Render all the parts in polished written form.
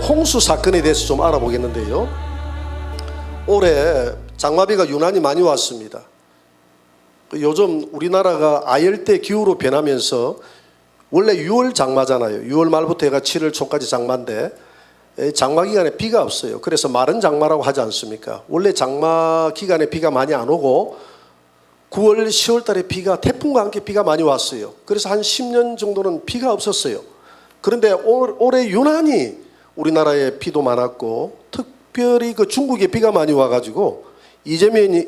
홍수 사건에 대해서 좀 알아보겠는데요. 올해 장마비가 유난히 많이 왔습니다. 요즘 우리나라가 아열대 기후로 변하면서 원래 6월 장마잖아요. 6월 말부터 해가 7월 초까지 장마인데 장마 기간에 비가 없어요. 그래서 마른 장마라고 하지 않습니까? 원래 장마 기간에 비가 많이 안 오고 9월, 10월 달에 비가 태풍과 함께 비가 많이 왔어요. 그래서 한 10년 정도는 비가 없었어요. 그런데 올해 유난히 우리나라에 비도 많았고 특별히 그 중국에 비가 많이 와가지고 이재민이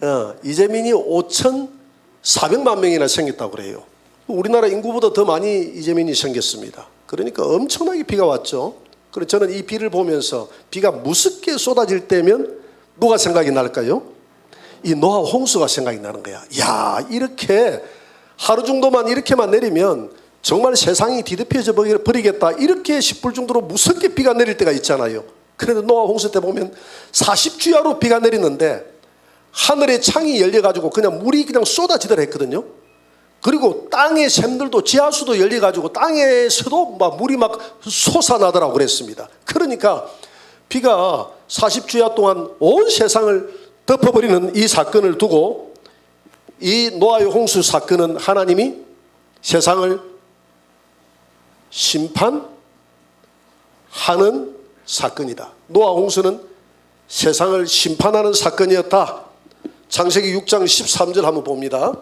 5,400만 명이나 생겼다고 그래요. 우리나라 인구보다 더 많이 이재민이 생겼습니다. 그러니까 엄청나게 비가 왔죠. 그래서 저는 이 비를 보면서 비가 무섭게 쏟아질 때면 뭐가 생각이 날까요? 이 노아 홍수가 생각이 나는 거야. 야, 이렇게 하루 정도만 이렇게만 내리면 정말 세상이 뒤덮여져 버리겠다 이렇게 싶을 정도로 무섭게 비가 내릴 때가 있잖아요. 그래도 노아 홍수 때 보면 40주야로 비가 내리는데 하늘의 창이 열려가지고 그냥 물이 그냥 쏟아지더라 했거든요. 그리고 땅의 샘들도 지하수도 열려가지고 땅에서도 막 물이 막 솟아나더라고 그랬습니다. 그러니까 비가 40주야 동안 온 세상을 덮어버리는 이 사건을 두고 이 노아의 홍수 사건은 하나님이 세상을 심판하는 사건이다. 노아 홍수는 세상을 심판하는 사건이었다. 창세기 6장 13절 한번 봅니다.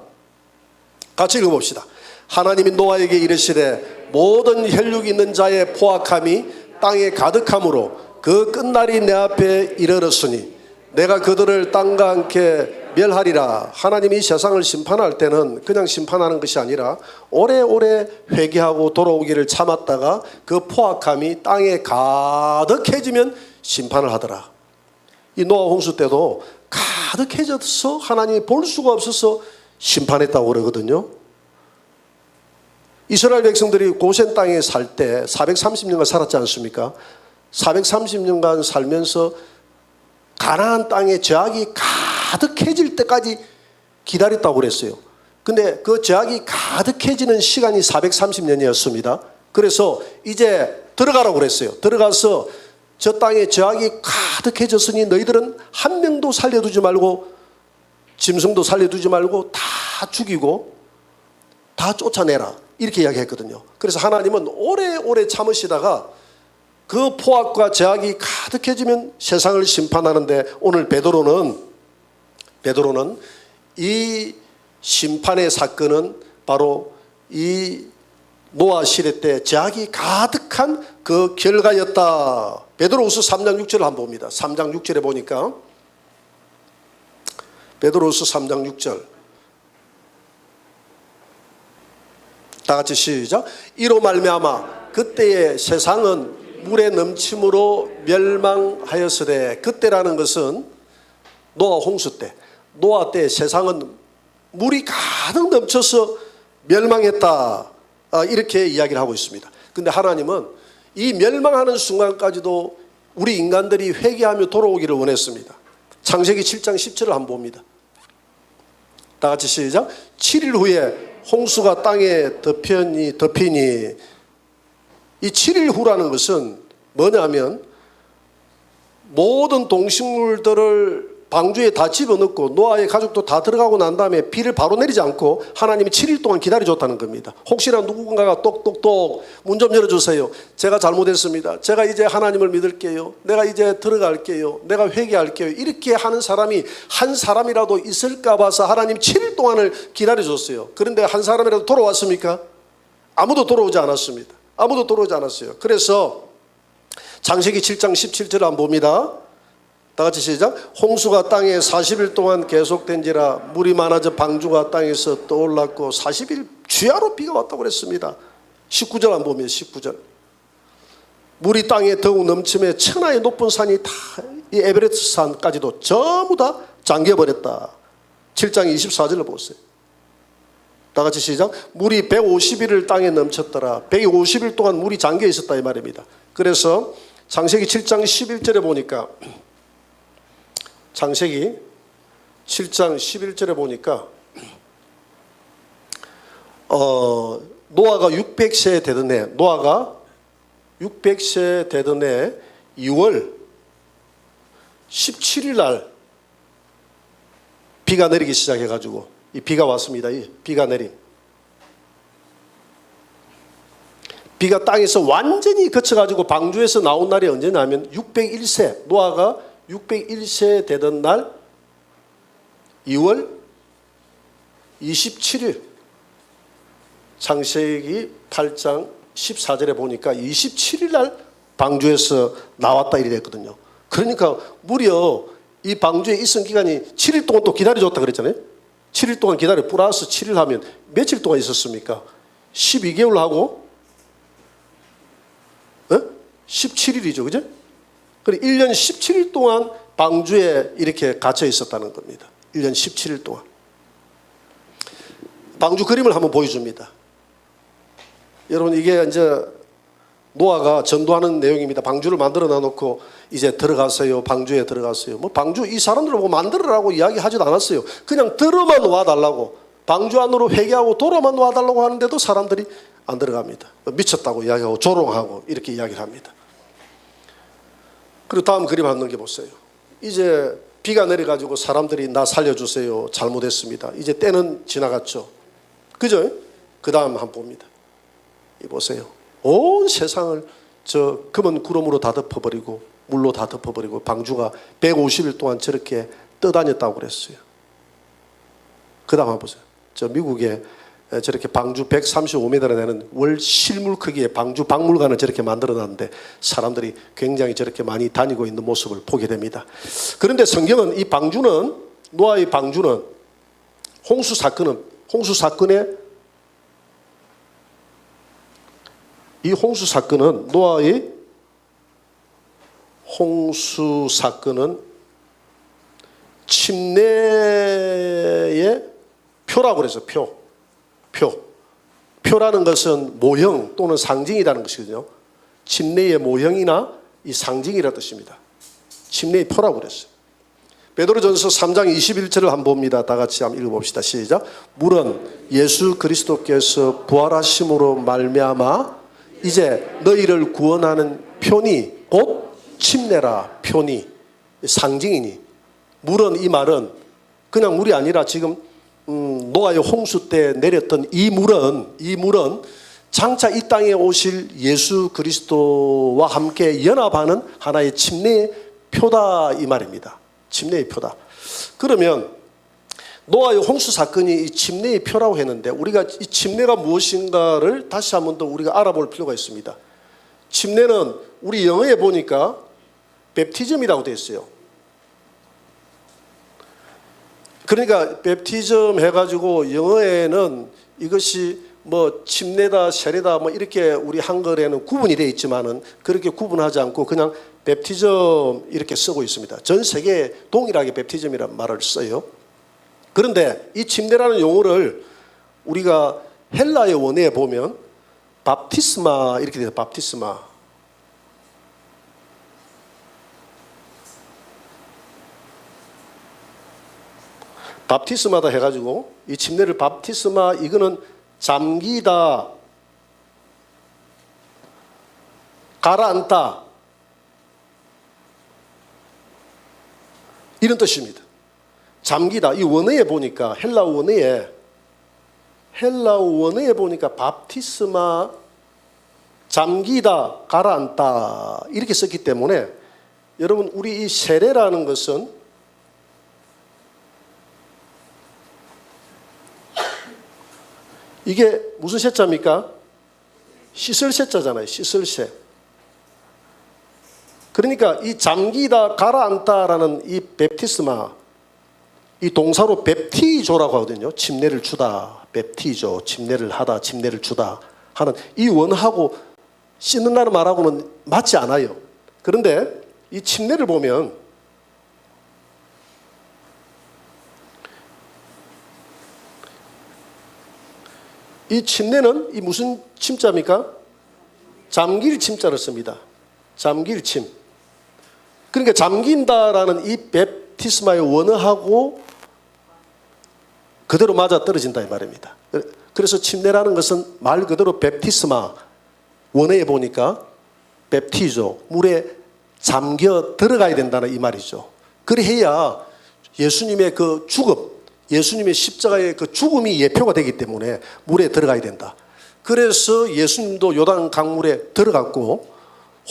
같이 읽어봅시다. 하나님이 노아에게 이르시되 모든 혈육이 있는 자의 포악함이 땅에 가득함으로 그 끝날이 내 앞에 이르렀으니 내가 그들을 땅과 함께 멸하리라. 하나님이 세상을 심판할 때는 그냥 심판하는 것이 아니라 오래오래 회개하고 돌아오기를 참았다가 그 포악함이 땅에 가득해지면 심판을 하더라. 이 노아 홍수 때도 가득해져서 하나님이 볼 수가 없어서 심판했다고 그러거든요. 이스라엘 백성들이 고센 땅에 살 때 430년간 살았지 않습니까? 430년간 살면서 가나안 땅에 죄악이 가득해질 때까지 기다렸다고 그랬어요. 근데 그 죄악이 가득해지는 시간이 430년이었습니다. 그래서 이제 들어가라고 그랬어요. 들어가서 저 땅에 죄악이 가득해졌으니 너희들은 한 명도 살려두지 말고 짐승도 살려두지 말고 다 죽이고 다 쫓아내라 이렇게 이야기했거든요. 그래서 하나님은 오래오래 참으시다가 그 포악과 죄악이 가득해지면 세상을 심판하는데 오늘 베드로는 이 심판의 사건은 바로 이 노아 시대 때 죄악이 가득한 그 결과였다. 베드로후서 3장 6절을 한번 봅니다. 3장 6절에 보니까 베드로후서 3장 6절 다 같이 시작. 이로 말미암아 그때의 세상은 물의 넘침으로 멸망하였으되 그때라는 것은 노아 홍수 때 노아 때 세상은 물이 가득 넘쳐서 멸망했다 이렇게 이야기를 하고 있습니다. 근데 하나님은 이 멸망하는 순간까지도 우리 인간들이 회개하며 돌아오기를 원했습니다. 창세기 7장 10절을 한번 봅니다. 다 같이 시작. 7일 후에 홍수가 땅에 덮이니 이 7일 후라는 것은 뭐냐면 모든 동식물들을 방주에 다 집어넣고 노아의 가족도 다 들어가고 난 다음에 비를 바로 내리지 않고 하나님이 7일 동안 기다려줬다는 겁니다. 혹시나 누군가가 똑똑똑 문 좀 열어주세요. 제가 잘못했습니다. 제가 이제 하나님을 믿을게요. 내가 이제 들어갈게요. 내가 회개할게요. 이렇게 하는 사람이 한 사람이라도 있을까 봐서 하나님 7일 동안을 기다려줬어요. 그런데 한 사람이라도 돌아왔습니까? 아무도 돌아오지 않았습니다. 아무도 돌아오지 않았어요. 그래서 창세기 7장 17절을 한번 봅니다. 다 같이 시작. 홍수가 땅에 40일 동안 계속된지라 물이 많아져 방주가 땅에서 떠올랐고 40일 주야로 비가 왔다고 그랬습니다. 19절 한번 보면 19절. 물이 땅에 더욱 넘침에 천하의 높은 산이 다 이 에베레스트 산까지도 전부 다 잠겨버렸다. 7장 24절을 보세요. 다 같이 시작. 물이 150일을 땅에 넘쳤더라. 150일 동안 물이 잠겨 있었다 이 말입니다. 그래서 창세기 7장 11절에 보니까 창세기 7장 11절에 보니까 노아가 600세 되던 해 노아가 600세 되던 해 2월 17일 날 비가 내리기 시작해가지고 이 비가 왔습니다. 이 비가 내림. 비가 땅에서 완전히 그쳐가지고 방주에서 나온 날이 언제냐면 601세, 노아가 601세 되던 날 2월 27일, 창세기 8장 14절에 보니까 27일 날 방주에서 나왔다 이래 했거든요. 그러니까 무려 이 방주에 있은 기간이 7일 동안 또 기다려줬다 그랬잖아요. 7일 동안 기다려 플러스 7일 하면 며칠 동안 있었습니까? 12개월 하고 17일이죠. 그죠? 그래 1년 17일 동안 방주에 이렇게 갇혀 있었다는 겁니다. 1년 17일 동안. 방주 그림을 한번 보여줍니다. 여러분 이게 이제 노아가 전도하는 내용입니다. 방주를 만들어 놔놓고 이제 들어가세요. 방주에 들어가세요. 뭐 방주 이 사람들을 보고 만들으라고 이야기하지도 않았어요. 그냥 들어만 와달라고, 방주 안으로 회개하고 돌아만 와달라고 하는데도 사람들이 안 들어갑니다. 미쳤다고 이야기하고 조롱하고 이렇게 이야기를 합니다. 그리고 다음 그림 한 넘겨보세요. 이제 비가 내려가지고 사람들이 나 살려주세요. 잘못했습니다. 이제 때는 지나갔죠. 그죠? 그 다음 한번 봅니다. 이 보세요. 온 세상을 저 검은 구름으로 다 덮어버리고 물로 다 덮어버리고 방주가 150일 동안 저렇게 떠다녔다고 그랬어요. 그 다음 한번 보세요. 저 미국에 저렇게 방주 135m나 되는 월 실물 크기의 방주 박물관을 저렇게 만들어놨는데 사람들이 굉장히 저렇게 많이 다니고 있는 모습을 보게 됩니다. 그런데 성경은 이 방주는, 노아의 방주는 홍수 사건에 이 홍수 사건은, 노아의 홍수 사건은 침례의 표라고 그래서 표라는 것은 모형 또는 상징이라는 것이거든요. 침례의 모형이나 이 상징이라는 뜻입니다. 침례의 표라고 그랬어요. 베드로전서 3장 21절을 한번 봅니다. 다 같이 한번 읽어봅시다. 시작. 물은 예수 그리스도께서 부활하심으로 말미암아 이제 너희를 구원하는 표니 곧 침례라. 표니 상징이니, 물은 이 말은 그냥 물이 아니라 지금 노아의 홍수 때 내렸던 이 물은 장차 이 땅에 오실 예수 그리스도와 함께 연합하는 하나의 침례의 표다 이 말입니다. 침례의 표다. 그러면 노아의 홍수 사건이 이 침례의 표라고 했는데 우리가 이 침례가 무엇인가를 다시 한 번 더 우리가 알아볼 필요가 있습니다. 침례는 우리 영어에 보니까 베프티즘이라고 되어 있어요. 그러니까 베프티즘 해가지고 영어에는 이것이 뭐 침례다 세례다 뭐 이렇게 우리 한글에는 구분이 되어 있지만은 그렇게 구분하지 않고 그냥 베프티즘 이렇게 쓰고 있습니다. 전 세계에 동일하게 베프티즘이라는 말을 써요. 그런데 이 침례라는 용어를 우리가 헬라의 원어에 보면 밥티스마 이렇게 돼요. 밥티스마. 밥티스마다 해가지고 이 침례를 밥티스마, 이거는 잠기다, 가라앉다 이런 뜻입니다. 잠기다. 이 원어에 보니까 헬라어 원어에 보니까 밥티스마, 잠기다, 가라앉다 이렇게 썼기 때문에 여러분 우리 이 세례라는 것은 이게 무슨 세자입니까? 씻을 세자잖아요. 씻을 세. 그러니까 이 잠기다, 가라앉다라는 이 베프티스마, 이 동사로 베프티조라고 하거든요. 침례를 주다, 베프티조, 침례를 하다, 침례를 주다 하는 이 원하고 씻는다는 말하고는 맞지 않아요. 그런데 이 침례를 보면 이 침례는 이 무슨 침자입니까? 잠길 침자를 씁니다. 잠길 침. 그러니까 잠긴다라는 이 베프티스마의 원어하고 그대로 맞아 떨어진다 이 말입니다. 그래서 침례라는 것은 말 그대로 베프티스마, 원어에 보니까 뵙티조, 물에 잠겨 들어가야 된다는 이 말이죠. 그래야 예수님의 그 죽음, 예수님의 십자가의 그 죽음이 예표가 되기 때문에 물에 들어가야 된다. 그래서 예수님도 요단 강물에 들어갔고,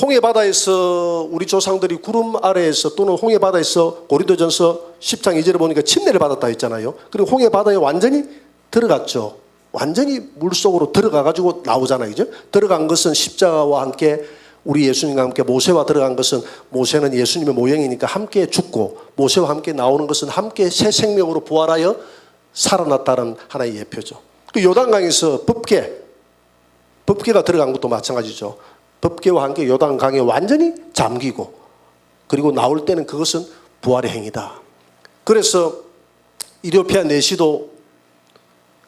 홍해바다에서 우리 조상들이 구름 아래에서 또는 홍해바다에서 고린도전서 10장 2절에 보니까 침례를 받았다 했잖아요. 그리고 홍해바다에 완전히 들어갔죠. 완전히 물속으로 들어가가지고 나오잖아요. 그죠? 들어간 것은 십자가와 함께, 우리 예수님과 함께 모세와 들어간 것은, 모세는 예수님의 모형이니까 함께 죽고, 모세와 함께 나오는 것은 함께 새 생명으로 부활하여 살아났다는 하나의 예표죠. 그 요단강에서 법궤가 들어간 것도 마찬가지죠. 법궤와 함께 요단강에 완전히 잠기고, 그리고 나올 때는 그것은 부활의 행위다. 그래서 이디오피아 내시도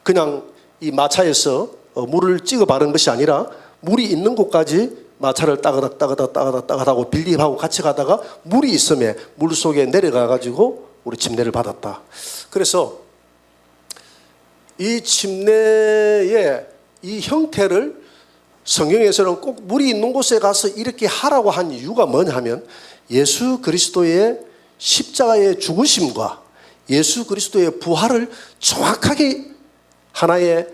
그냥 이 마차에서 물을 찍어 바른 것이 아니라 물이 있는 곳까지 마차를 따가닥 빌립하고 같이 가다가 물이 있음에 물 속에 내려가 가지고 우리 침례를 받았다. 그래서 이 침례의 이 형태를 성경에서는 꼭 물이 있는 곳에 가서 이렇게 하라고 한 이유가 뭐냐 하면, 예수 그리스도의 십자가의 죽으심과 예수 그리스도의 부활을 정확하게 하나의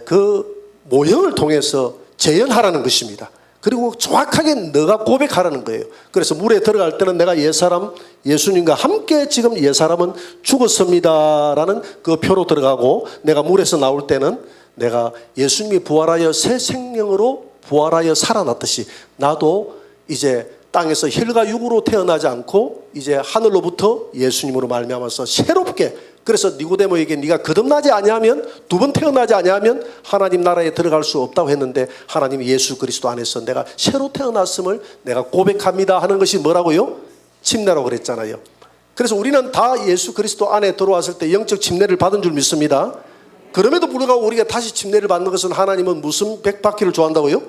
그 모형을 통해서 재현하라는 것입니다. 그리고 정확하게 너가 고백하라는 거예요. 그래서 물에 들어갈 때는 내가 옛사람 예수님과 함께 지금 옛사람은 죽었습니다라는 그 표로 들어가고, 내가 물에서 나올 때는 내가 예수님이 부활하여 새 생명으로 부활하여 살아났듯이 나도 이제 땅에서 혈과 육으로 태어나지 않고 이제 하늘로부터 예수님으로 말미암아서 새롭게, 그래서 니고데모에게 네가 거듭나지 아니하면, 두 번 태어나지 아니하면 하나님 나라에 들어갈 수 없다고 했는데, 하나님 예수 그리스도 안에서 내가 새로 태어났음을 내가 고백합니다 하는 것이 뭐라고요? 침례라고 그랬잖아요. 그래서 우리는 다 예수 그리스도 안에 들어왔을 때 영적 침례를 받은 줄 믿습니다. 그럼에도 불구하고 우리가 다시 침례를 받는 것은, 하나님은 무슨 백받기를 좋아한다고요?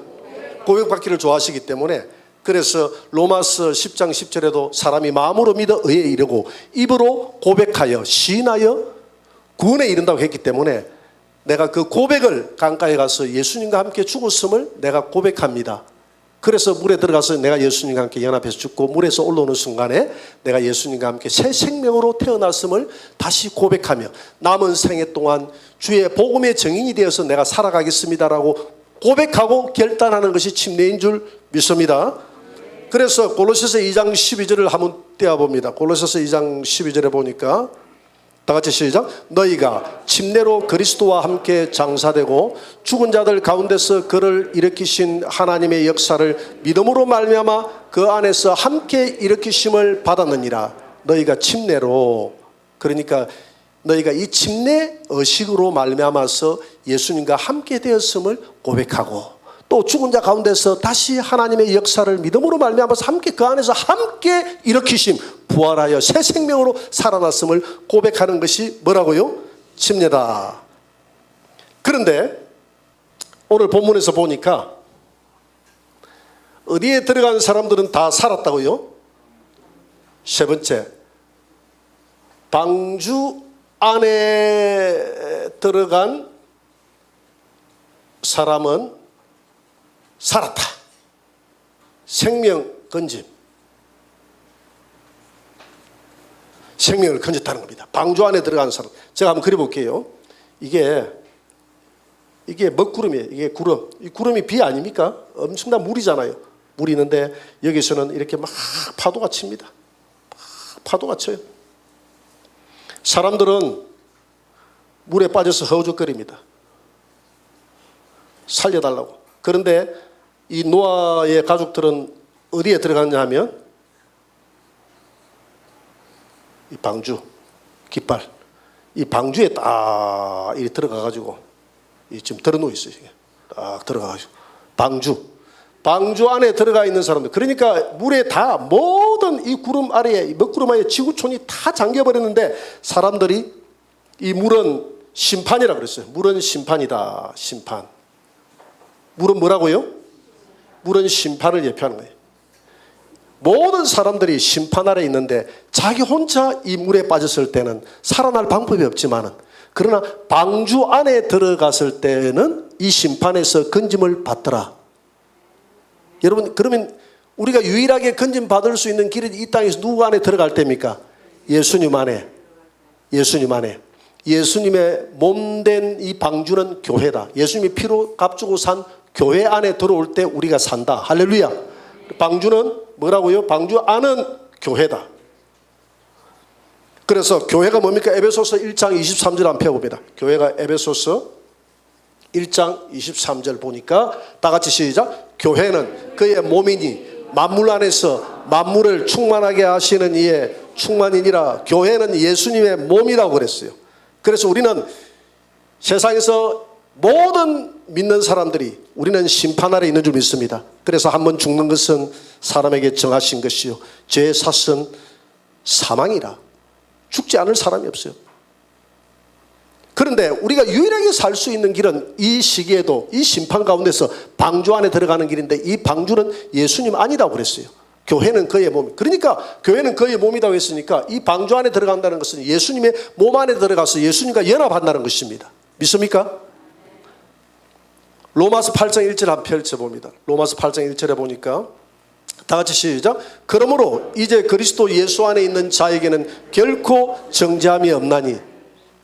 고백받기를 좋아하시기 때문에, 그래서 로마서 10장 10절에도 사람이 마음으로 믿어 의에 이르고 입으로 고백하여 시인하여 구원에 이른다고 했기 때문에, 내가 그 고백을 강가에 가서 예수님과 함께 죽었음을 내가 고백합니다. 그래서 물에 들어가서 내가 예수님과 함께 연합해서 죽고, 물에서 올라오는 순간에 내가 예수님과 함께 새 생명으로 태어났음을 다시 고백하며 남은 생애 동안 주의 복음의 증인이 되어서 내가 살아가겠습니다라고 고백하고 결단하는 것이 침례인 줄 믿습니다. 그래서 골로새서 2장 12절을 한번 떼어봅니다. 골로새서 2장 12절에 보니까 다 같이 시작. 너희가 침례로 그리스도와 함께 장사되고 죽은 자들 가운데서 그를 일으키신 하나님의 역사를 믿음으로 말미암아 그 안에서 함께 일으키심을 받았느니라. 너희가 침례로, 그러니까 너희가 이 침례 의식으로 말미암아서 예수님과 함께 되었음을 고백하고, 또 죽은 자 가운데서 다시 하나님의 역사를 믿음으로 말미암아서 함께 그 안에서 함께 일으키심, 부활하여 새 생명으로 살아났음을 고백하는 것이 뭐라고요? 침례다. 그런데 오늘 본문에서 보니까 어디에 들어간 사람들은 다 살았다고요? 세 번째, 방주 안에 들어간 사람은 살았다. 생명 건짐. 생명을 건졌다는 겁니다. 방주 안에 들어간 사람. 제가 한번 그려볼게요. 이게 먹구름이에요. 이게 구름. 이 구름이 비 아닙니까? 엄청난 물이잖아요. 물이 있는데 여기서는 이렇게 막 파도가 칩니다. 파도가 쳐요. 사람들은 물에 빠져서 허우적거립니다. 살려달라고. 그런데 이 노아의 가족들은 어디에 들어갔냐 하면 이 방주, 깃발, 이 방주에 딱 이렇게 들어가가지고 지금 들어놓여 있어요. 딱 들어가가지고 방주 안에 들어가 있는 사람들, 그러니까 물에 다 모든 이 구름 아래에, 이 먹구름 아래에 지구촌이 다 잠겨버렸는데, 사람들이 이 물은 심판이라고 그랬어요. 물은 심판이다. 심판. 물은 뭐라고요? 물은 심판을 예표하는 거예요. 모든 사람들이 심판 아래 있는데 자기 혼자 이 물에 빠졌을 때는 살아날 방법이 없지만은, 그러나 방주 안에 들어갔을 때는 이 심판에서 건짐을 받더라. 여러분, 그러면 우리가 유일하게 건진 받을 수 있는 길이 이 땅에서 누구 안에 들어갈 때입니까? 예수님 안에. 예수님 안에. 예수님의 몸된 이 방주는 교회다. 예수님이 피로 값주고 산 교회 안에 들어올 때 우리가 산다. 할렐루야. 방주는 뭐라고요? 방주 안은 교회다. 그래서 교회가 뭡니까? 에베소서 1장 23절 한번 펴봅니다. 교회가 에베소서 1장 23절 보니까 다 같이 시작. 교회는 그의 몸이니 만물 안에서 만물을 충만하게 하시는 이의 충만이니라. 교회는 예수님의 몸이라고 그랬어요. 그래서 우리는 세상에서 모든 믿는 사람들이 우리는 심판 아래 있는 줄 믿습니다. 그래서 한번 죽는 것은 사람에게 정하신 것이요 죄의 삭은 사망이라. 죽지 않을 사람이 없어요. 그런데 우리가 유일하게 살 수 있는 길은 이 시기에도 이 심판 가운데서 방주 안에 들어가는 길인데 이 방주는 예수님 아니라고 그랬어요. 교회는 그의 몸. 그러니까 교회는 그의 몸이라고 했으니까 이 방주 안에 들어간다는 것은 예수님의 몸 안에 들어가서 예수님과 연합한다는 것입니다. 믿습니까? 로마서 8장 1절 한번 펼쳐봅니다. 로마서 8장 1절에 보니까 다 같이 시작. 그러므로 이제 그리스도 예수 안에 있는 자에게는 결코 정죄함이 없나니.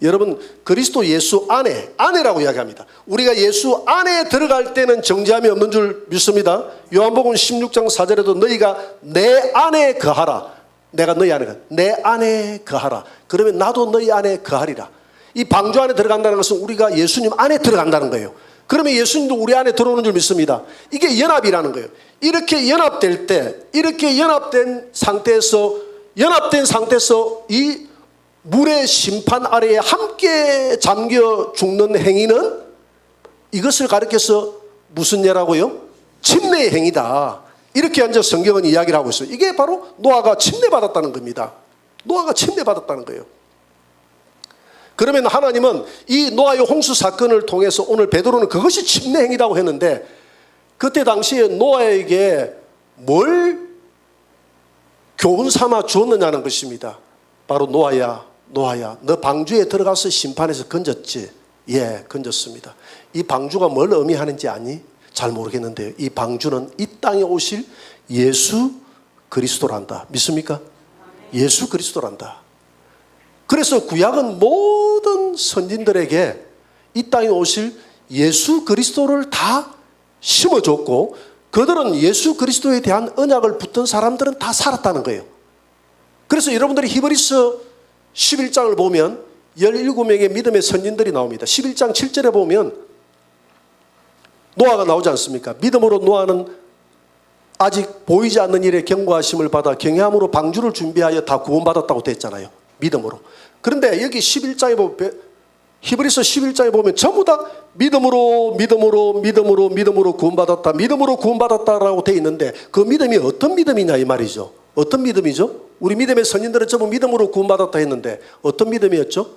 여러분, 그리스도 예수 안에라고 이야기합니다. 우리가 예수 안에 들어갈 때는 정죄함이 없는 줄 믿습니다. 요한복음 16장 4절에도 너희가 내 안에 거하라. 내가 너희 안에 내 안에 거하라. 그러면 나도 너희 안에 거하리라. 이 방주 안에 들어간다는 것은 우리가 예수님 안에 들어간다는 거예요. 그러면 예수님도 우리 안에 들어오는 줄 믿습니다. 이게 연합이라는 거예요. 이렇게 연합될 때, 이렇게 연합된 상태에서 이 물의 심판 아래에 함께 잠겨 죽는 행위는 이것을 가리켜서 무슨 예라고요? 침례의 행위다. 이렇게 이제 성경은 이야기를 하고 있어요. 이게 바로 노아가 침례받았다는 겁니다. 노아가 침례받았다는 거예요. 그러면 하나님은 이 노아의 홍수 사건을 통해서 오늘 베드로는 그것이 침례 행위라고 했는데 그때 당시에 노아에게 뭘 교훈 삼아 주었느냐는 것입니다. 바로 노아야 너 방주에 들어가서 심판에서 건졌지? 예, 건졌습니다. 이 방주가 뭘 의미하는지 아니? 잘 모르겠는데요. 이 방주는 이 땅에 오실 예수 그리스도란다. 믿습니까? 예수 그리스도란다. 그래서 구약은 모든 선진들에게 이 땅에 오실 예수 그리스도를 다 심어줬고 그들은 예수 그리스도에 대한 언약을 붙든 사람들은 다 살았다는 거예요. 그래서 여러분들이 히브리서 11장을 보면 17명의 믿음의 선진들이 나옵니다. 11장 7절에 보면 노아가 나오지 않습니까? 믿음으로 노아는 아직 보이지 않는 일에 경고하심을 받아 경외함으로 방주를 준비하여 다 구원받았다고 됐잖아요. 믿음으로. 그런데 여기 11장에 보면 히브리서 11장에 보면 전부 다 믿음으로 구원받았다. 믿음으로 구원받았다라고 돼 있는데 그 믿음이 어떤 믿음이냐 이 말이죠. 어떤 믿음이죠? 우리 믿음의 선진들은 전부 믿음으로 구원받았다 했는데 어떤 믿음이었죠?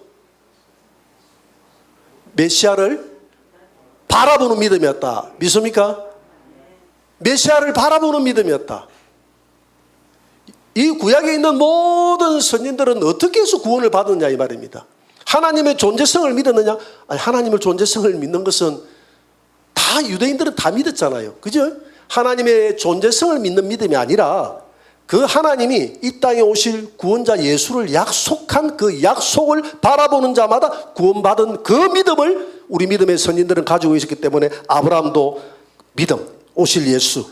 메시아를 바라보는 믿음이었다. 믿습니까? 메시아를 바라보는 믿음이었다. 이 구약에 있는 모든 선진들은 어떻게 해서 구원을 받았냐 이 말입니다. 하나님의 존재성을 믿었느냐? 아니, 하나님의 존재성을 믿는 것은 다 유대인들은 다 믿었잖아요. 그죠? 하나님의 존재성을 믿는 믿음이 아니라 그 하나님이 이 땅에 오실 구원자 예수를 약속한 그 약속을 바라보는 자마다 구원받은 그 믿음을 우리 믿음의 선진들은 가지고 있었기 때문에 아브라함도 믿음, 오실 예수,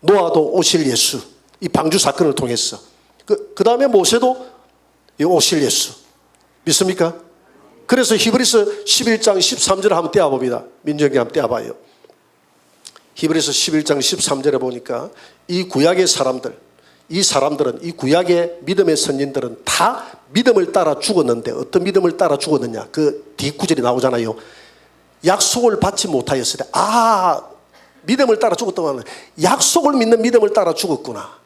노아도 오실 예수, 이 방주 사건을 통해서 그 다음에 모세도 오실 예수 믿습니까? 그래서 히브리서 11장 13절을 한번 떼어봅니다. 민정이 한번 떼어봐요. 히브리서 11장 13절에 보니까 이 구약의 사람들, 이 사람들은 이 구약의 믿음의 선진들은 다 믿음을 따라 죽었는데 어떤 믿음을 따라 죽었느냐? 그 뒷구절이 나오잖아요. 약속을 받지 못하였을 때 믿음을 따라 죽었다고 하면 약속을 믿는 믿음을 따라 죽었구나.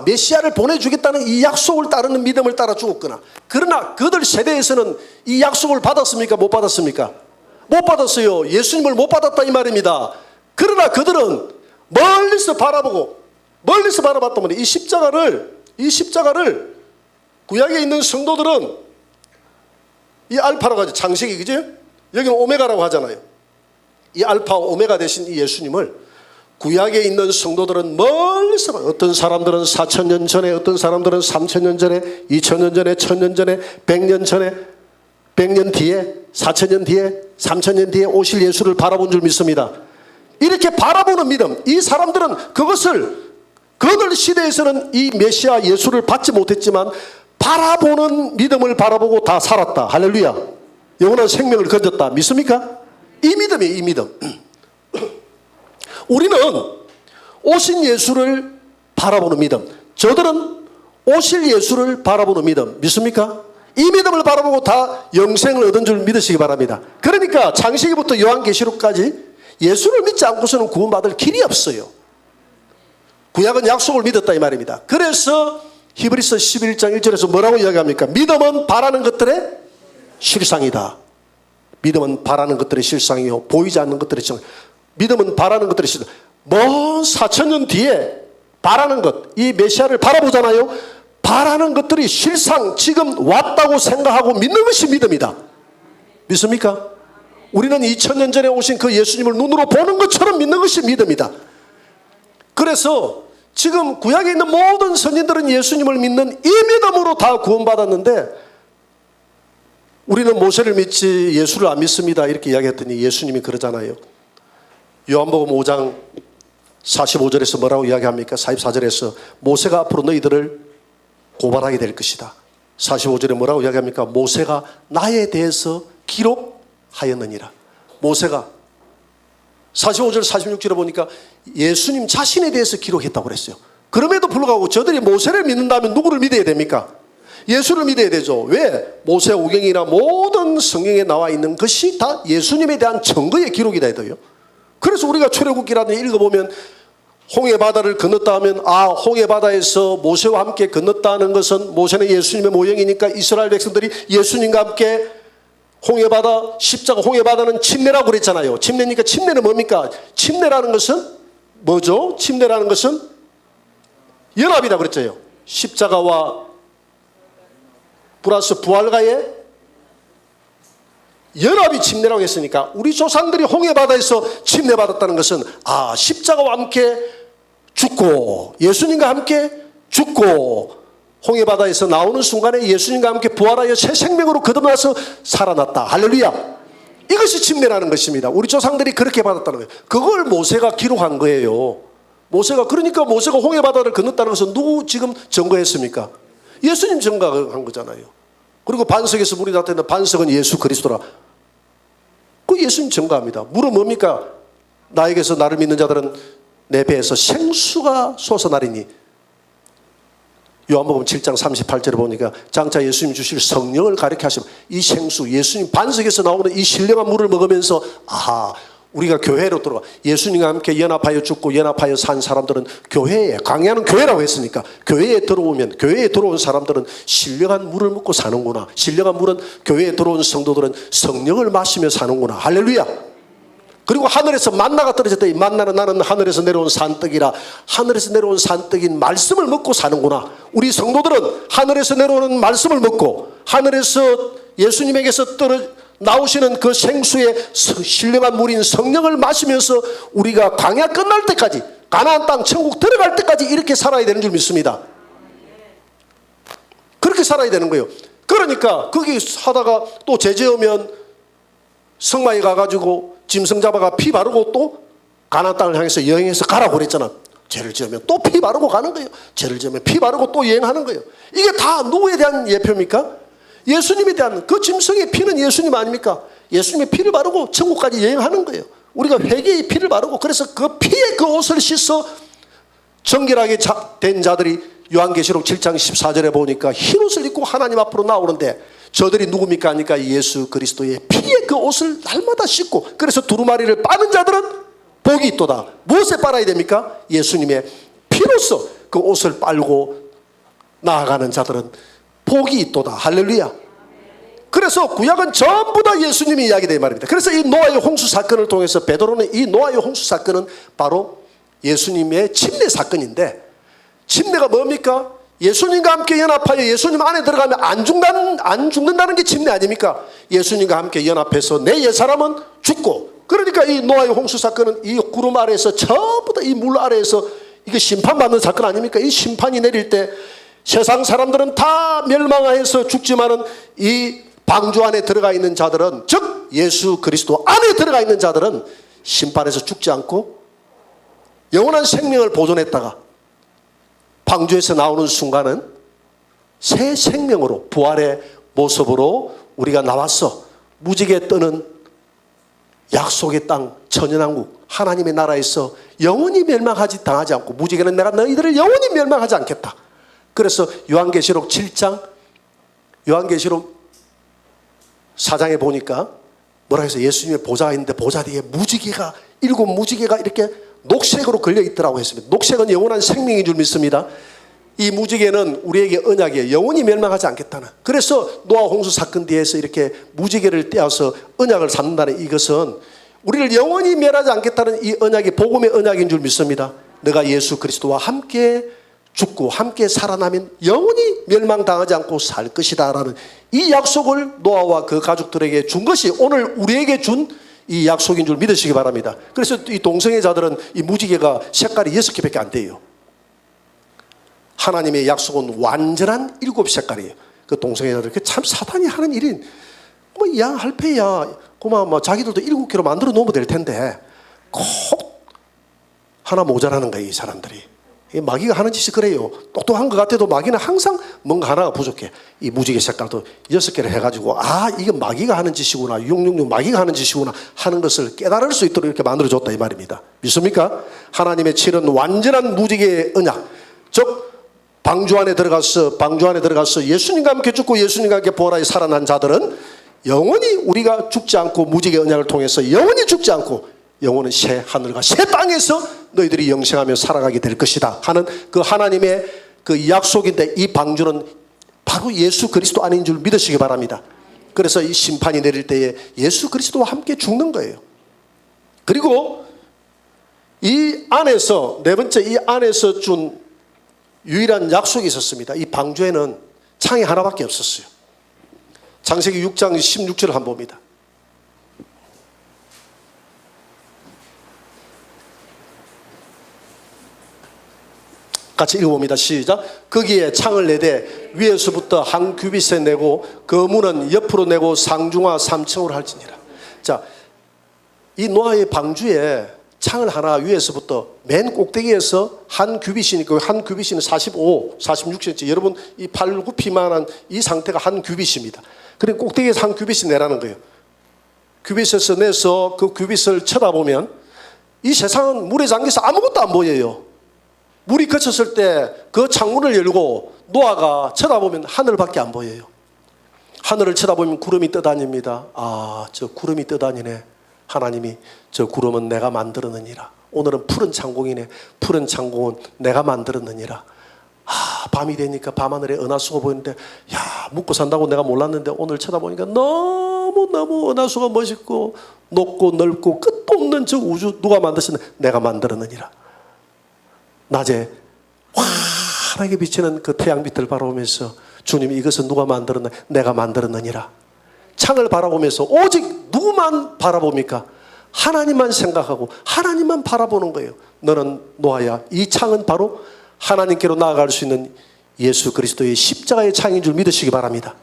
메시아를 보내주겠다는 이 약속을 따르는 믿음을 따라 죽었구나. 그러나 그들 세대에서는 이 약속을 받았습니까? 못 받았습니까? 못 받았어요. 예수님을 못 받았다 이 말입니다. 그러나 그들은 멀리서 바라봤단 말이에요. 이 십자가를 구약에 있는 성도들은 이 알파라고 하죠. 창세기, 그죠? 여기는 오메가라고 하잖아요. 이 알파 오메가 되신 이 예수님을 구약에 있는 성도들은 멀리서 어떤 사람들은 4,000년 전에, 어떤 사람들은 3,000년 전에, 2,000년 전에, 1,000년 전에, 100년 전에, 100년 뒤에, 4,000년 뒤에, 3,000년 뒤에 오실 예수를 바라본 줄 믿습니다. 이렇게 바라보는 믿음, 이 사람들은 그것을, 그들 시대에서는 이 메시아 예수를 받지 못했지만 바라보는 믿음을 바라보고 다 살았다. 할렐루야. 영원한 생명을 건졌다. 믿습니까? 이 믿음이에요. 이 믿음. 우리는 오신 예수를 바라보는 믿음, 저들은 오실 예수를 바라보는 믿음, 믿습니까? 이 믿음을 바라보고 다 영생을 얻은 줄 믿으시기 바랍니다. 그러니까 창세기부터 요한계시록까지 예수를 믿지 않고서는 구원받을 길이 없어요. 구약은 약속을 믿었다 이 말입니다. 그래서 히브리서 11장 1절에서 뭐라고 이야기합니까? 믿음은 바라는 것들의 실상이다. 믿음은 바라는 것들의 실상이요 보이지 않는 것들의 실상. 믿음은 바라는 것들이 있습니다. 먼 4,000년 뒤에 바라는 것, 이 메시아를 바라보잖아요. 바라는 것들이 실상 지금 왔다고 생각하고 믿는 것이 믿음이다. 믿습니까? 우리는 2,000년 전에 오신 그 예수님을 눈으로 보는 것처럼 믿는 것이 믿음이다. 그래서 지금 구약에 있는 모든 선진들은 예수님을 믿는 이 믿음으로 다 구원받았는데 우리는 모세를 믿지 예수를 안 믿습니다 이렇게 이야기했더니 예수님이 그러잖아요. 요한복음 5장 45절에서 뭐라고 이야기합니까? 44절에서 모세가 앞으로 너희들을 고발하게 될 것이다. 45절에 뭐라고 이야기합니까? 모세가 나에 대해서 기록하였느니라. 모세가 45절 46절에 보니까 예수님 자신에 대해서 기록했다고 그랬어요. 그럼에도 불구하고 저들이 모세를 믿는다면 누구를 믿어야 됩니까? 예수를 믿어야 되죠. 왜? 모세오경이나 모든 성경에 나와 있는 것이 다 예수님에 대한 증거의 기록이다 해도요. 그래서 우리가 출애굽기라는 읽어보면 홍해바다를 건넜다 하면 홍해바다에서 모세와 함께 건넜다는 것은 모세는 예수님의 모형이니까 이스라엘 백성들이 예수님과 함께 홍해바다, 십자가 홍해바다는 침례라고 그랬잖아요. 침례니까 침례는 뭡니까? 침례라는 것은 뭐죠? 침례라는 것은 연합이라고 그랬잖아요. 십자가와 플러스 부활과의 연합이 침례라고 했으니까 우리 조상들이 홍해바다에서 침례받았다는 것은 십자가와 함께 죽고 예수님과 함께 죽고 홍해바다에서 나오는 순간에 예수님과 함께 부활하여 새 생명으로 거듭나서 살아났다. 할렐루야. 이것이 침례라는 것입니다. 우리 조상들이 그렇게 받았다는 거예요. 그걸 모세가 기록한 거예요. 그러니까 모세가 홍해바다를 건넜다는 것은 누구 지금 증거했습니까? 예수님 증거한 거잖아요. 그리고 반석에서 물이 나타나는 반석은 예수 그리스도라. 그 예수님 증거합니다. 물은 뭡니까? 나에게서 나를 믿는 자들은 내 배에서 생수가 솟아나리니. 요한복음 7장 38절에 보니까 장차 예수님 주실 성령을 가르쳐 하시면 이 생수, 예수님 반석에서 나오는 이 신령한 물을 먹으면서 우리가 교회로 들어가 예수님과 함께 연합하여 죽고 연합하여 산 사람들은 교회에, 강해하는 교회라고 했으니까 교회에 들어오면, 교회에 들어온 사람들은 신령한 물을 먹고 사는구나. 신령한 물은 교회에 들어온 성도들은 성령을 마시며 사는구나. 할렐루야. 그리고 하늘에서 만나가 떨어졌다. 이 만나는 나는 하늘에서 내려온 산떡이라. 하늘에서 내려온 산떡인 말씀을 먹고 사는구나. 우리 성도들은 하늘에서 내려오는 말씀을 먹고 하늘에서 예수님에게서 나오시는 그 생수의 신령한 물인 성령을 마시면서 우리가 광야 끝날 때까지, 가나안 땅 천국 들어갈 때까지 이렇게 살아야 되는 줄 믿습니다. 그렇게 살아야 되는 거예요. 그러니까 거기 하다가 또 제재오면 성마에 가가지고 짐승 잡아가 피 바르고 또 가나안 땅을 향해서 여행해서 가라고 그랬잖아. 죄를 지으면 또 피 바르고 가는 거예요. 죄를 지으면 피 바르고 또 여행하는 거예요. 이게 다 누구에 대한 예표입니까? 예수님에 대한, 그 짐승의 피는 예수님 아닙니까? 예수님의 피를 바르고 천국까지 여행하는 거예요. 우리가 회개의 피를 바르고, 그래서 그 피에 그 옷을 씻어 정결하게 된 자들이 요한계시록 7장 14절에 보니까 흰 옷을 입고 하나님 앞으로 나오는데 저들이 누굽니까? 하니까 예수 그리스도의 피에 그 옷을 날마다 씻고, 그래서 두루마리를 빠는 자들은 복이 있도다. 무엇에 빨아야 됩니까? 예수님의 피로써 그 옷을 빨고 나아가는 자들은 복이 있도다. 할렐루야. 그래서 구약은 전부 다 예수님이 이야기된 말입니다. 그래서 이 노아의 홍수 사건을 통해서 베드로는 이 노아의 홍수 사건은 바로 예수님의 침례 사건인데, 침례가 뭡니까? 예수님과 함께 연합하여 예수님 안에 들어가면 안 죽는다는 게 침례 아닙니까? 예수님과 함께 연합해서 내 옛사람은 죽고 그러니까 이 노아의 홍수 사건은 이 구름 아래에서 전부 다 이 물 아래에서 이게 심판받는 사건 아닙니까? 이 심판이 내릴 때 세상 사람들은 다 멸망하여서 죽지만은 이 방주 안에 들어가 있는 자들은, 즉 예수 그리스도 안에 들어가 있는 자들은 심판에서 죽지 않고 영원한 생명을 보존했다가 방주에서 나오는 순간은 새 생명으로 부활의 모습으로 우리가 나와서 무지개 뜨는 약속의 땅 천연왕국 하나님의 나라에서 영원히 멸망하지 당하지 않고, 무지개는 내가 너희들을 영원히 멸망하지 않겠다. 그래서 요한계시록 7장 요한계시록 4장에 보니까 뭐라 해서 예수님의 보좌가 있는데 보좌 뒤에 무지개가, 7 무지개가 이렇게 녹색으로 걸려 있더라고 했습니다. 녹색은 영원한 생명인 줄 믿습니다. 이 무지개는 우리에게 언약이에요. 영원히 멸망하지 않겠다는. 그래서 노아 홍수 사건 뒤에서 이렇게 무지개를 떼어서 언약을 삼는다는 이것은 우리를 영원히 멸하지 않겠다는 이 언약이 복음의 언약인 줄 믿습니다. 내가 예수 그리스도와 함께 죽고 함께 살아나면 영원히 멸망당하지 않고 살 것이다 라는 이 약속을 노아와 그 가족들에게 준 것이 오늘 우리에게 준 이 약속인 줄 믿으시기 바랍니다. 그래서 이 동성애 자들은 이 무지개가 색깔이 6개밖에 안 돼요. 하나님의 약속은 완전한 7색깔이에요. 그 동성애 자들, 참 사탄이 하는 일인, 뭐, 야, 할패야, 그만, 뭐, 자기들도 7개로 만들어 놓으면 될 텐데, 꼭 하나 모자라는 거예요, 이 사람들이. 마귀가 하는 짓이 그래요. 똑똑한 것 같아도 마귀는 항상 뭔가 하나가 부족해. 이 무지개 색깔도 6개를 해가지고, 아, 이게 마귀가 하는 짓이구나, 666 마귀가 하는 짓이구나 하는 것을 깨달을 수 있도록 이렇게 만들어줬다 이 말입니다. 믿습니까? 하나님의 치는 완전한 무지개의 언약, 즉 방주 안에 들어가서 예수님과 함께 죽고 예수님과 함께 부활하여 살아난 자들은 영원히 우리가 죽지 않고, 무지개 언약을 통해서 영원히 죽지 않고 영원은 새 하늘과 새 땅에서 너희들이 영생하며 살아가게 될 것이다 하는 그 하나님의 그 약속인데, 이 방주는 바로 예수 그리스도 안인 줄 믿으시기 바랍니다. 그래서 이 심판이 내릴 때에 예수 그리스도와 함께 죽는 거예요. 그리고 이 안에서, 네 번째, 이 안에서 준 유일한 약속이 있었습니다. 이 방주에는 창이 하나밖에 없었어요. 창세기 6장 16절을 한번 봅니다. 같이 읽어봅니다. 시작. 거기에 창을 내되 위에서부터 한 규빗에 내고 그 문은 옆으로 내고 상중하 3층으로 할지니라. 자, 이 노아의 방주에 창을 하나 위에서부터 맨 꼭대기에서 한 규빗이니까, 한 규빗은 46cm. 여러분 이 팔 굽히만한 이 상태가 한 규빗입니다. 그리고 꼭대기에서 한 규빗이 내라는 거예요. 규빗에서 내서 그 규빗을 쳐다보면 이 세상은 물에 잠겨서 아무것도 안 보여요. 물이 그쳤을 때 그 창문을 열고 노아가 쳐다보면 하늘밖에 안 보여요. 하늘을 쳐다보면 구름이 떠다닙니다. 아, 저 구름이 떠다니네. 하나님이 저 구름은 내가 만들었느니라. 오늘은 푸른 창공이네. 푸른 창공은 내가 만들었느니라. 아, 밤이 되니까 밤하늘에 은하수가 보이는데, 야, 묵고 산다고 내가 몰랐는데 오늘 쳐다보니까 너무너무 은하수가 멋있고 높고 넓고 끝도 없는 저 우주 누가 만드셨나? 내가 만들었느니라. 낮에 환하게 비치는 그 태양빛을 바라보면서 주님, 이것은 누가 만들었나? 내가 만들었느니라. 창을 바라보면서 오직 누구만 바라봅니까? 하나님만 생각하고 하나님만 바라보는 거예요. 너는 노아야, 이 창은 바로 하나님께로 나아갈 수 있는 예수 그리스도의 십자가의 창인 줄 믿으시기 바랍니다.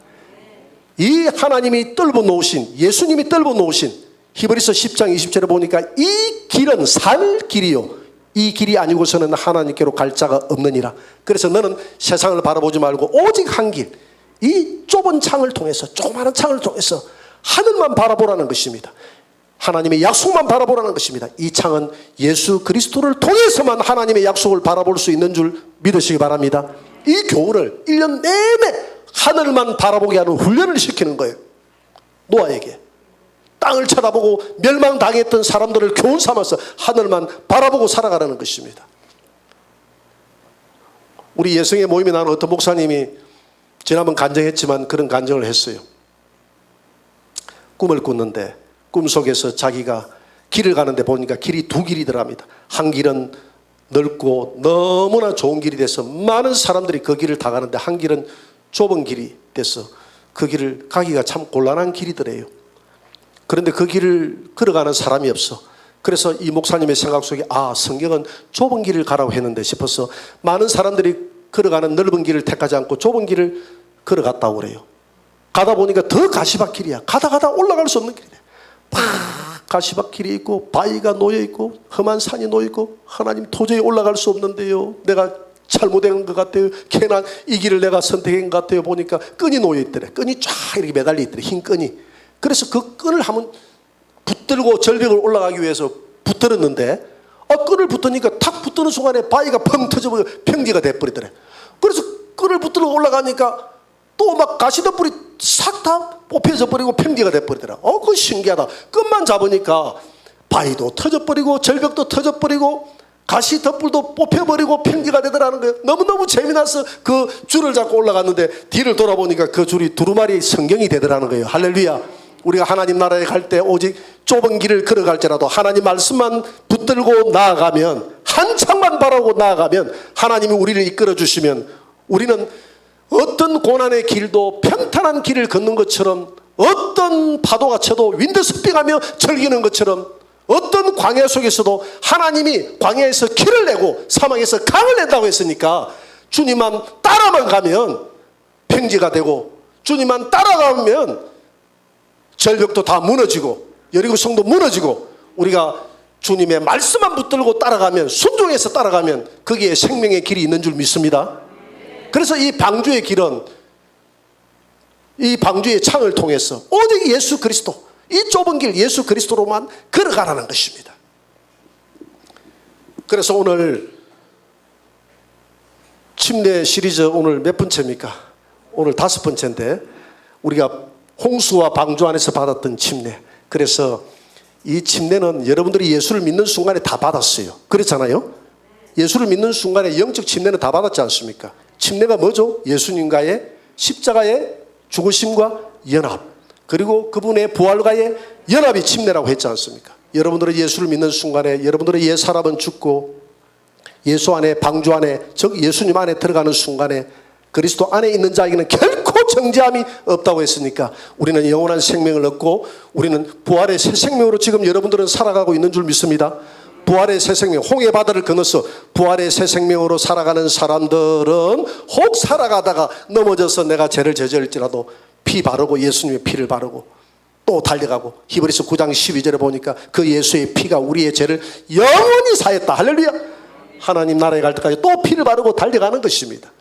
이 하나님이 뚫어 놓으신, 예수님이 뚫어 놓으신 히브리서 10장 20절에 보니까 이 길은 살 길이요, 이 길이 아니고서는 하나님께로 갈 자가 없느니라. 그래서 너는 세상을 바라보지 말고 오직 한 길, 이 좁은 창을 통해서, 조그마한 창을 통해서 하늘만 바라보라는 것입니다. 하나님의 약속만 바라보라는 것입니다. 이 창은 예수 그리스도를 통해서만 하나님의 약속을 바라볼 수 있는 줄 믿으시기 바랍니다. 이 교훈을 1년 내내 하늘만 바라보게 하는 훈련을 시키는 거예요. 노아에게 땅을 쳐다보고 멸망당했던 사람들을 교훈 삼아서 하늘만 바라보고 살아가라는 것입니다. 우리 예성의 모임에 나는 어떤 목사님이 지난번 간증했지만 그런 간증을 했어요. 꿈을 꿨는데 꿈속에서 자기가 길을 가는데 보니까 길이 두 길이더랍니다. 한 길은 넓고 너무나 좋은 길이 돼서 많은 사람들이 그 길을 다 가는데, 한 길은 좁은 길이 돼서 그 길을 가기가 참 곤란한 길이더래요. 그런데 그 길을 걸어가는 사람이 없어. 그래서 이 목사님의 생각 속에 성경은 좁은 길을 가라고 했는데 싶어서 많은 사람들이 걸어가는 넓은 길을 택하지 않고 좁은 길을 걸어갔다고 그래요. 가다 보니까 더 가시밭길이야. 가다 올라갈 수 없는 길이야. 가시밭길이 있고 바위가 놓여있고 험한 산이 놓여있고 하나님 도저히 올라갈 수 없는데요. 내가 잘못한 것 같아요. 괜한 이 길을 내가 선택한 것 같아요. 보니까 끈이 놓여있더래. 끈이 쫙 이렇게 매달려 있더래. 흰 끈이. 그래서 그 끈을 한번 붙들고 절벽을 올라가기 위해서 붙들었는데 끈을 붙으니까 탁 붙드는 순간에 바위가 펑 터져버려 평지가 돼버리더래. 그래서 끈을 붙들고 올라가니까 또 막 가시덤불이 싹 다 뽑혀져 버리고 평지가 돼버리더라. 그거 신기하다. 끈만 잡으니까 바위도 터져버리고 절벽도 터져버리고 가시덤불도 뽑혀버리고 평지가 되더라는 거예요. 너무너무 재미나서 그 줄을 잡고 올라갔는데 뒤를 돌아보니까 그 줄이 두루마리 성경이 되더라는 거예요. 할렐루야. 우리가 하나님 나라에 갈 때 오직 좁은 길을 걸어갈지라도 하나님 말씀만 붙들고 나아가면, 한창만 바라고 나아가면 하나님이 우리를 이끌어 주시면 우리는 어떤 고난의 길도 평탄한 길을 걷는 것처럼, 어떤 파도가 쳐도 윈드스핑하며 즐기는 것처럼, 어떤 광야 속에서도 하나님이 광야에서 길을 내고 사막에서 강을 낸다고 했으니까 주님만 따라만 가면 평지가 되고, 주님만 따라가면 절벽도 다 무너지고 여리고성도 무너지고, 우리가 주님의 말씀만 붙들고 따라가면, 순종해서 따라가면 거기에 생명의 길이 있는 줄 믿습니다. 그래서 이 방주의 길은, 이 방주의 창을 통해서 오직 예수 그리스도, 이 좁은 길 예수 그리스도로만 걸어가라는 것입니다. 그래서 오늘 침례 시리즈 오늘 몇 번째입니까? 오늘 5번째인데 우리가 홍수와 방주 안에서 받았던 침례. 그래서 이 침례는 여러분들이 예수를 믿는 순간에 다 받았어요. 그렇잖아요. 예수를 믿는 순간에 영적 침례는 다 받았지 않습니까? 침례가 뭐죠? 예수님과의 십자가의 죽으심과 연합, 그리고 그분의 부활과의 연합이 침례라고 했지 않습니까? 여러분들은 예수를 믿는 순간에 여러분들의 옛 사람은 죽고 예수 안에, 방주 안에, 즉 예수님 안에 들어가는 순간에 그리스도 안에 있는 자에게는 결코 정죄함이 없다고 했으니까 우리는 영원한 생명을 얻고 우리는 부활의 새 생명으로 지금 여러분들은 살아가고 있는 줄 믿습니다. 부활의 새 생명, 홍해 바다를 건너서 부활의 새 생명으로 살아가는 사람들은 혹 살아가다가 넘어져서 내가 죄를 저질지라도 피 바르고 예수님의 피를 바르고 또 달려가고, 히브리서 9장 12절에 보니까 그 예수의 피가 우리의 죄를 영원히 사했다. 할렐루야. 하나님 나라에 갈 때까지 또 피를 바르고 달려가는 것입니다.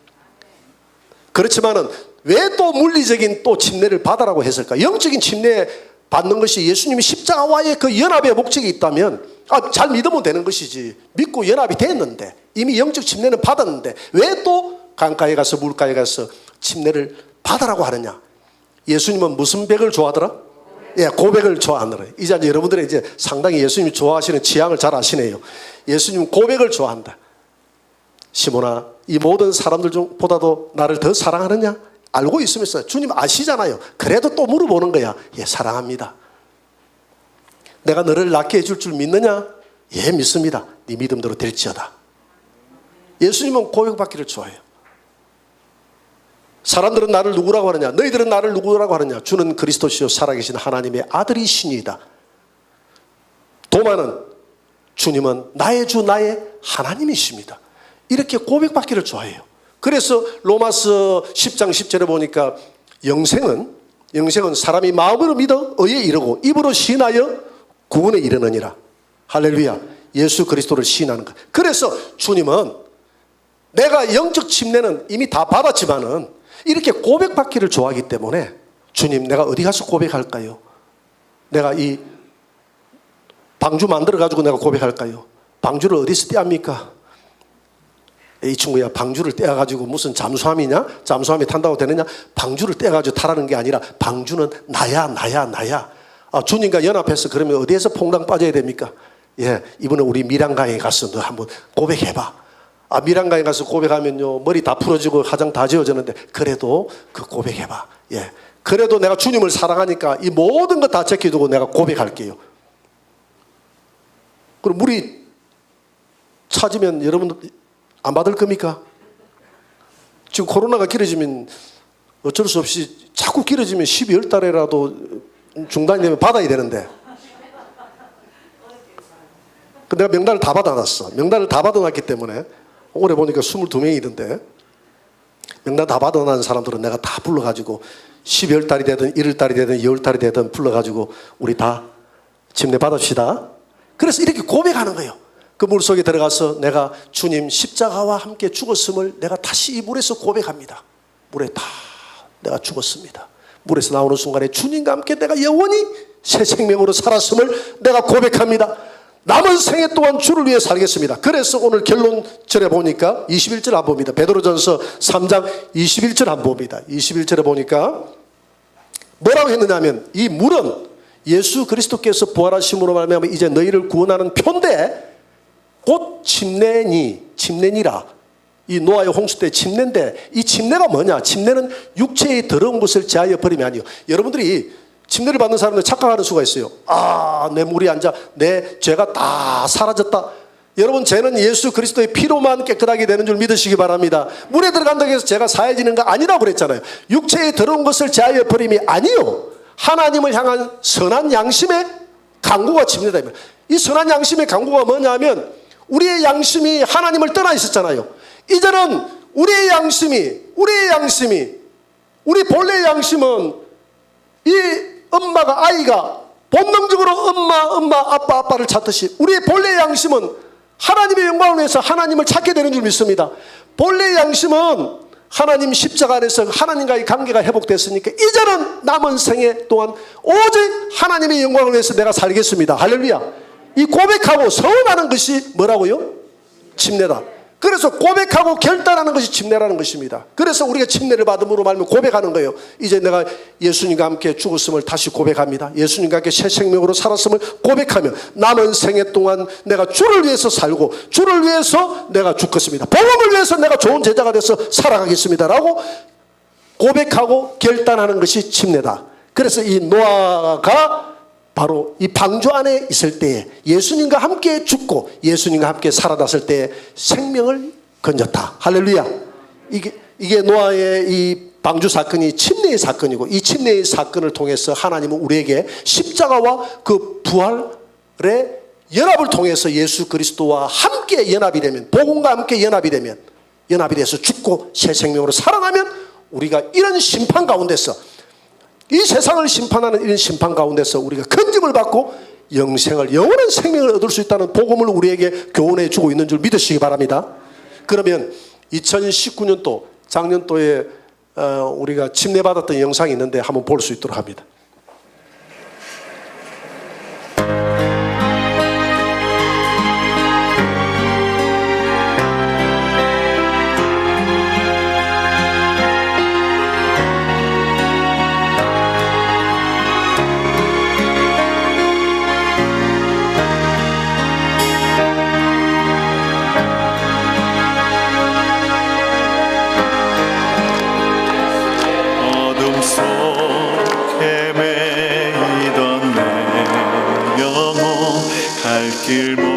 그렇지만은 왜 또 물리적인 또 침례를 받으라고 했을까? 영적인 침례 받는 것이 예수님이 십자가와의 그 연합의 목적이 있다면 잘 믿으면 되는 것이지. 믿고 연합이 됐는데, 이미 영적 침례는 받았는데 왜 또 강가에 가서 물가에 가서 침례를 받으라고 하느냐? 예수님은 무슨 백을 좋아하더라? 고백을 좋아하느라. 이제 여러분들이 이제 상당히 예수님이 좋아하시는 취향을 잘 아시네요. 예수님은 고백을 좋아한다. 시몬아, 이 모든 사람들 중보다도 나를 더 사랑하느냐? 알고 있으면서 주님 아시잖아요. 그래도 또 물어보는 거야. 사랑합니다. 내가 너를 낫게 해줄 줄 믿느냐? 믿습니다. 네 믿음대로 될지어다. 예수님은 고백받기를 좋아해요. 사람들은 나를 누구라고 하느냐? 너희들은 나를 누구라고 하느냐? 주는 그리스도시요 살아계신 하나님의 아들이시니이다. 도마는 주님은 나의 주 나의 하나님이십니다. 이렇게 고백받기를 좋아해요. 그래서 로마서 10장 10절에 보니까 영생은 사람이 마음으로 믿어 의에 이르고 입으로 시인하여 구원에 이르느니라. 할렐루야. 예수 그리스도를 시인하는 것. 그래서 주님은 내가 영적 침례는 이미 다 받았지만은 이렇게 고백받기를 좋아하기 때문에, 주님 내가 어디 가서 고백할까요? 내가 이 방주 만들어가지고 내가 고백할까요? 방주를 어디서 떼합니까? 이 친구야, 방주를 떼어가지고 무슨 잠수함이냐? 잠수함이 탄다고 되느냐? 방주를 떼어가지고 타라는 게 아니라 방주는 나야. 주님과 연합해서 그러면 어디에서 퐁당 빠져야 됩니까? 이번에 우리 미량강에 가서 너 한번 고백해봐. 미량강에 가서 고백하면요 머리 다 풀어지고 화장 다 지워졌는데 그래도 그 고백해봐. 그래도 내가 주님을 사랑하니까 이 모든 거 다 제껴두고 내가 고백할게요. 그럼 물이 차지면 여러분들 안 받을 겁니까? 지금 코로나가 길어지면 어쩔 수 없이 자꾸 길어지면 12월 달에라도 중단이 되면 받아야 되는데. 내가 명단을 다 받아놨어. 명단을 다 받아놨기 때문에 올해 보니까 22명이던데 명단 다 받아놓은 사람들은 내가 다 불러가지고 12월 달이 되든 1월 달이 되든 2월 달이 되든 불러가지고 우리 다 침례 받읍시다. 그래서 이렇게 고백하는 거예요. 그 물속에 들어가서 내가 주님 십자가와 함께 죽었음을 내가 다시 이 물에서 고백합니다. 물에 다 내가 죽었습니다. 물에서 나오는 순간에 주님과 함께 내가 영원히 새 생명으로 살았음을 내가 고백합니다. 남은 생애 동안 주를 위해 살겠습니다. 그래서 오늘 결론절에 보니까 21절 안 봅니다. 베드로전서 3장 21절 안 봅니다. 21절에 보니까 뭐라고 했느냐면 이 물은 예수 그리스도께서 부활하심으로 말미암아 이제 너희를 구원하는 표인데 곧 침례니라. 이 노아의 홍수 때 침례인데 이 침례가 뭐냐? 침례는 육체의 더러운 것을 제하여 버림이 아니요. 여러분들이 침례를 받는 사람들 착각하는 수가 있어요. 내 물이 앉아 내 죄가 다 사라졌다. 여러분 죄는 예수 그리스도의 피로만 깨끗하게 되는 줄 믿으시기 바랍니다. 물에 들어간다고 해서 죄가 사해지는 거 아니라고 그랬잖아요. 육체의 더러운 것을 제하여 버림이 아니요. 하나님을 향한 선한 양심의 강구가 침례다. 이 선한 양심의 강구가 뭐냐면 우리의 양심이 하나님을 떠나 있었잖아요. 이제는 우리의 양심이 우리 본래의 양심은 이 엄마가 아이가 본능적으로 엄마 아빠를 찾듯이 우리의 본래의 양심은 하나님의 영광을 위해서 하나님을 찾게 되는 줄 믿습니다. 본래의 양심은 하나님 십자가 안에서 하나님과의 관계가 회복됐으니까 이제는 남은 생애 동안 오직 하나님의 영광을 위해서 내가 살겠습니다. 할렐루야. 이 고백하고 서원하는 것이 뭐라고요? 침례다. 그래서 고백하고 결단하는 것이 침례라는 것입니다. 그래서 우리가 침례를 받음으로 말하면 고백하는 거예요. 이제 내가 예수님과 함께 죽었음을 다시 고백합니다. 예수님과 함께 새 생명으로 살았음을 고백하며 남은 생애 동안 내가 주를 위해서 살고 주를 위해서 내가 죽겠습니다. 복음을 위해서 내가 좋은 제자가 돼서 살아가겠습니다 라고 고백하고 결단하는 것이 침례다. 그래서 이 노아가 바로 이 방주 안에 있을 때에 예수님과 함께 죽고 예수님과 함께 살아났을 때에 생명을 건졌다. 할렐루야. 이게 노아의 이 방주 사건이 침례의 사건이고 이 침례의 사건을 통해서 하나님은 우리에게 십자가와 그 부활의 연합을 통해서 예수 그리스도와 함께 연합이 되면 복음과 함께 연합이 돼서 죽고 새 생명으로 살아나면 우리가 이런 심판 가운데서 이 세상을 심판하는 이런 심판 가운데서 우리가 건짐을 받고 영원한 생명을 얻을 수 있다는 복음을 우리에게 교훈해 주고 있는 줄 믿으시기 바랍니다. 그러면 2019년도 작년도에 우리가 침례받았던 영상이 있는데 한번 볼 수 있도록 합니다. 헤매이던 내 영혼 갈 길